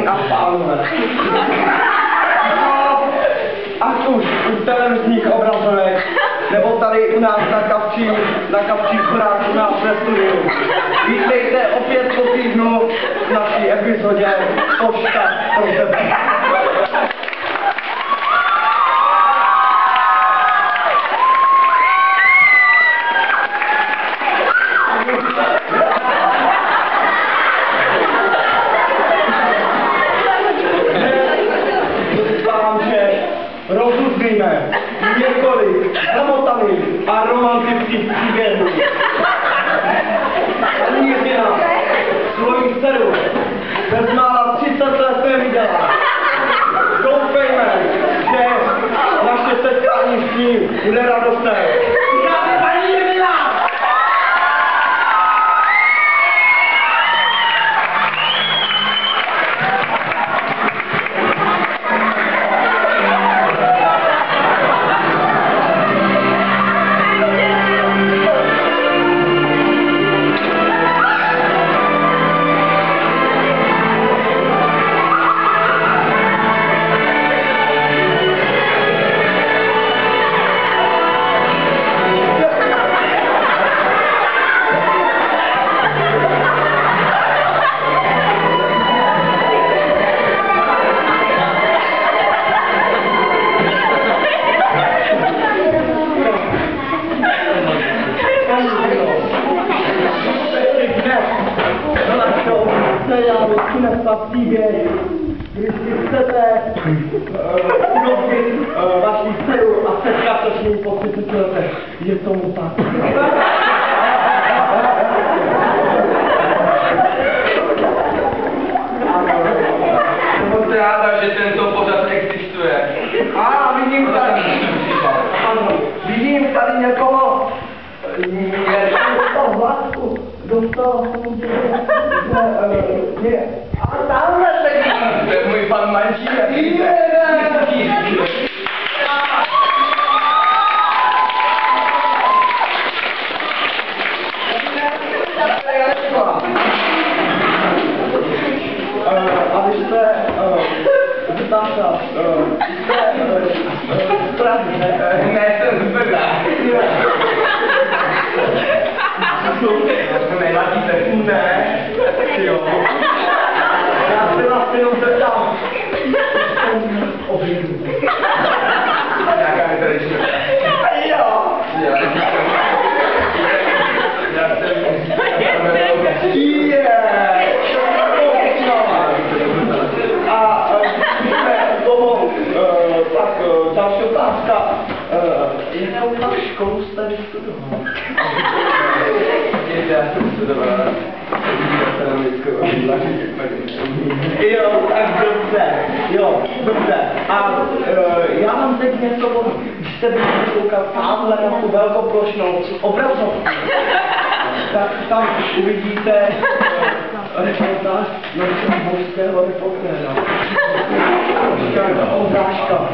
Dámy a pánové. Ať už u televizních obrazovek, nebo tady u nás na Kapčích horách u nás ve studiu. Vítejte opět po týdnu v naší epizodě Pošta pro tebe. Rozuzlíme několik zamotaných a romantických příběhů. Paní Jiřina svoji dceru bezmála 30 let neviděla. Doufejme, že naše setkání s ní bude radostné. Děláme paní Jiřina! Příběh, když si chcete urobit vaši dceru a setkat se s ním po 30 letech, je tomu tak. Jsem moc ráda, že tento pořad existuje. Vidím tady někoho, dostal a tamhle sedí. To je můj pan Mančík. A když jste vytáča, jste Prahy, ne? Ne, jsem z Brna. Nevadíte? Ne, jo. Já se vás jenom zeptám. Obědu. Jaká je tady šle? Jo. A jsme tomu, tak další otázka. Jakou na školu jste vystudoval? Já jsem studoval Jo, tak dobře, jo, dobře. A já mám teď něco, když jste byli koukat tamhle na tu velkoplošnou obrazovku, tak tam uvidíte reportáž našeho božského reportéra. Říká Ondráška.